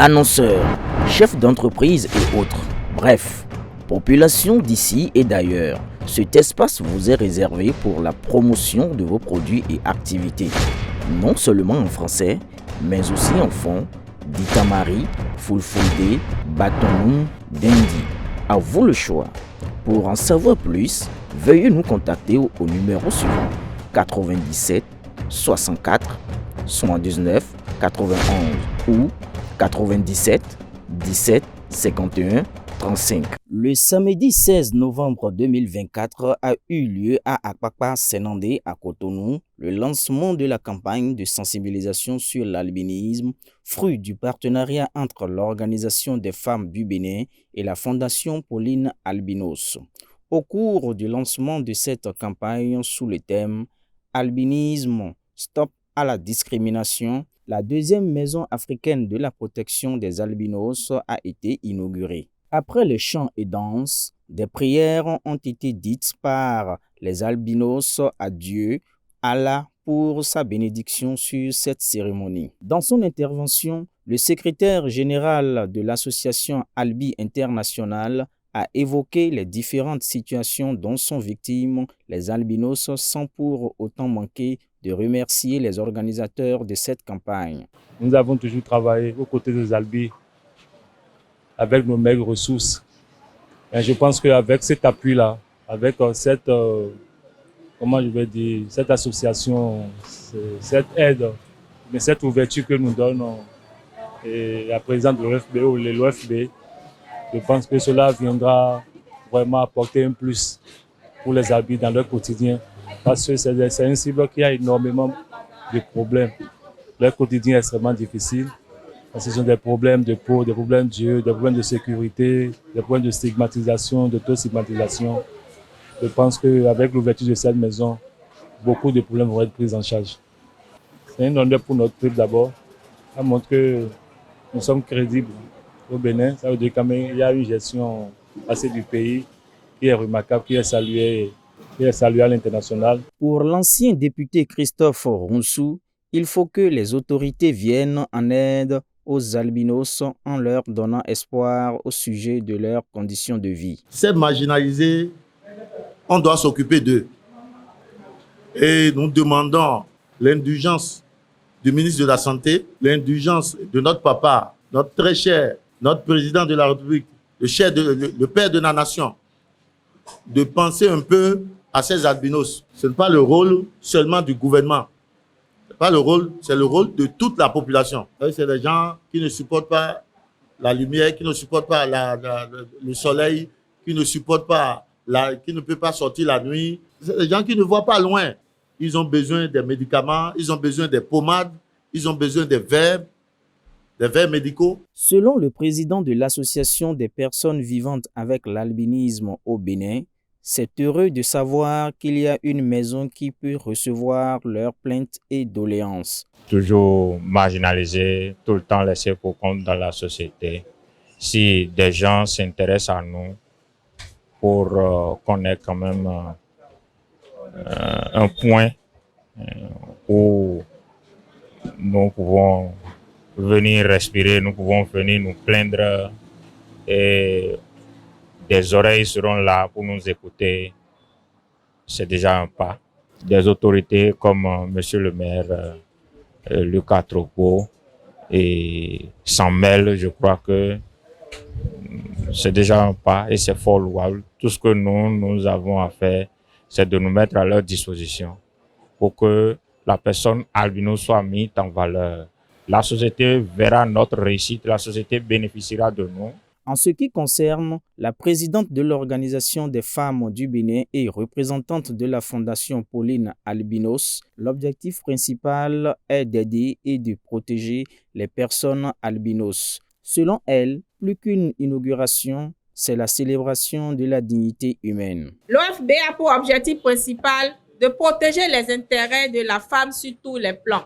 Annonceurs, chefs d'entreprise et autres. Bref, population d'ici et d'ailleurs. Cet espace vous est réservé pour la promotion de vos produits et activités. Non seulement en français, mais aussi en fond, Ditamari, Fulfulde, Batonou, Dendi. À vous le choix. Pour en savoir plus, veuillez nous contacter au numéro suivant 97 64 79 91 ou 97 17 51 35. Le samedi 16 novembre 2024 a eu lieu à Akpakpa Senandé à Cotonou le lancement de la campagne de sensibilisation sur l'albinisme, fruit du partenariat entre l'Organisation des femmes du Bénin et la Fondation Pauline Albinos. Au cours du lancement de cette campagne sous le thème « Albinisme, stop à la discrimination », la deuxième maison africaine de la protection des albinos a été inaugurée. Après les chants et danses, des prières ont été dites par les albinos à Dieu, Allah, pour sa bénédiction sur cette cérémonie. Dans son intervention, le secrétaire général de l'association Albi International a évoqué les différentes situations dont sont victimes les albinos sans pour autant manquer de remercier les organisateurs de cette campagne. Nous avons toujours travaillé aux côtés des albis avec nos maigres ressources. Et je pense qu'avec cet appui-là, avec cette association, cette aide, mais cette ouverture que nous donnons et la présidente de l'OFB ou de l'OFB, je pense que cela viendra vraiment apporter un plus pour les albis dans leur quotidien. Parce que c'est un cible qui a énormément de problèmes. Leur quotidien est extrêmement difficile. Ce sont des problèmes de peau, des problèmes d'yeux, des problèmes de sécurité, des problèmes de stigmatisation, d'auto-stigmatisation. Je pense qu'avec l'ouverture de cette maison, beaucoup de problèmes vont être pris en charge. C'est un honneur pour notre peuple d'abord. Ça montre que nous sommes crédibles au Bénin. Ça veut dire qu'il y a une gestion assez du pays qui est remarquable, qui est saluée à l'international. Pour l'ancien député Christophe Rounsou, il faut que les autorités viennent en aide aux albinos en leur donnant espoir au sujet de leurs conditions de vie. Ces marginalisés, on doit s'occuper d'eux. Et nous demandons l'indulgence du ministre de la Santé, l'indulgence de notre papa, notre très cher, notre président de la République, le père de la nation, de penser un peu à ces albinos. Ce n'est pas le rôle seulement du gouvernement. C'est le rôle de toute la population. C'est des gens qui ne supportent pas la lumière, qui ne supportent pas le soleil, qui ne supportent pas, qui ne peuvent pas sortir la nuit. C'est des gens qui ne voient pas loin. Ils ont besoin des médicaments, ils ont besoin des pommades, ils ont besoin des verres médicaux. Selon le président de l'Association des personnes vivantes avec l'albinisme au Bénin, c'est heureux de savoir qu'il y a une maison qui peut recevoir leurs plaintes et doléances. Toujours marginalisés, tout le temps laissés pour compte dans la société. Si des gens s'intéressent à nous pour qu'on ait quand même un point où nous pouvons venir respirer, nous pouvons venir nous plaindre et des oreilles seront là pour nous écouter. C'est déjà un pas. Des autorités comme Monsieur le maire Lucas Tropo et s'en mêlent, je crois que c'est déjà un pas et c'est fort louable. Tout ce que nous avons à faire, c'est de nous mettre à leur disposition pour que la personne albino soit mise en valeur. La société verra notre réussite, la société bénéficiera de nous. En ce qui concerne la présidente de l'Organisation des femmes du Bénin et représentante de la Fondation Pauline Albinos, l'objectif principal est d'aider et de protéger les personnes albinos. Selon elle, plus qu'une inauguration, c'est la célébration de la dignité humaine. L'OFB a pour objectif principal de protéger les intérêts de la femme sur tous les plans.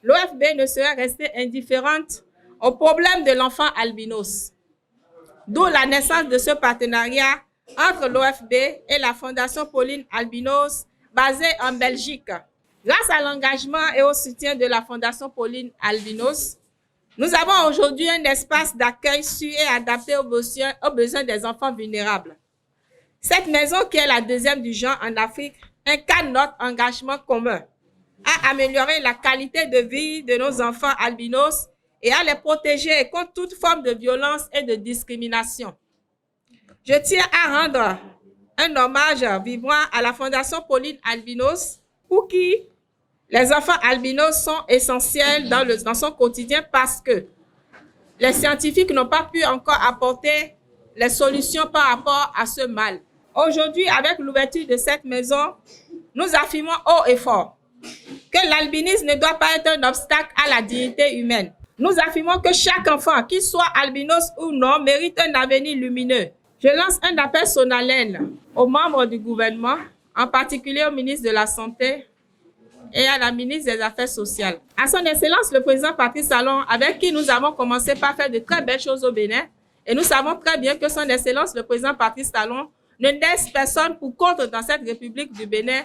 L'OFB ne serait restée indifférente au problème de l'enfant albinos. D'où la naissance de ce partenariat entre l'OFB et la Fondation Pauline Albinos, basée en Belgique. Grâce à l'engagement et au soutien de la Fondation Pauline Albinos, Nous avons aujourd'hui un espace d'accueil sûr et adapté aux besoins des enfants vulnérables. Cette maison, qui est la deuxième du genre en Afrique, incarne notre engagement commun à améliorer la qualité de vie de nos enfants albinos et à les protéger contre toute forme de violence et de discrimination. Je tiens à rendre un hommage vibrant à la Fondation Pauline Albinos, pour qui les enfants albinos sont essentiels dans son quotidien parce que les scientifiques n'ont pas pu encore apporter les solutions par rapport à ce mal. Aujourd'hui, avec l'ouverture de cette maison, nous affirmons haut et fort que l'albinisme ne doit pas être un obstacle à la dignité humaine. Nous affirmons que chaque enfant, qu'il soit albinos ou non, mérite un avenir lumineux. Je lance un appel solennel aux membres du gouvernement, en particulier au ministre de la Santé et à la ministre des Affaires sociales. À son Excellence, le président Patrice Talon, avec qui nous avons commencé par faire de très belles choses au Bénin, et nous savons très bien que son Excellence, le président Patrice Talon, ne laisse personne pour compte dans cette République du Bénin,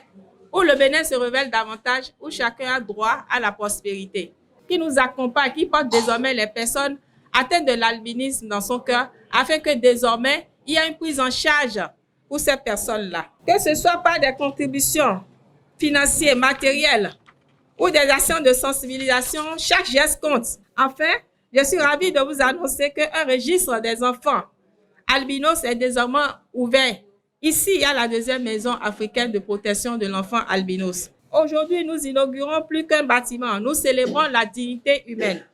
où le Bénin se révèle davantage, où chacun a droit à la prospérité. Qui nous accompagne, qui porte désormais les personnes atteintes de l'albinisme dans son cœur, afin que désormais, il y ait une prise en charge pour ces personnes-là. Que ce soit par des contributions financières, matérielles ou des actions de sensibilisation, chaque geste compte. Enfin, je suis ravie de vous annoncer qu'un registre des enfants albinos est désormais ouvert ici à la deuxième maison africaine de protection de l'enfant albinos. Aujourd'hui, nous inaugurons plus qu'un bâtiment. Nous célébrons la dignité humaine,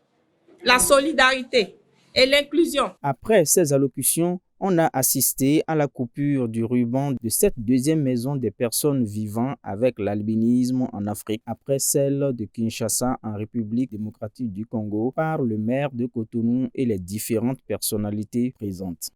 la solidarité et l'inclusion. Après ces allocutions, on a assisté à la coupure du ruban de cette deuxième maison des personnes vivant avec l'albinisme en Afrique, après celle de Kinshasa en République démocratique du Congo, par le maire de Cotonou et les différentes personnalités présentes.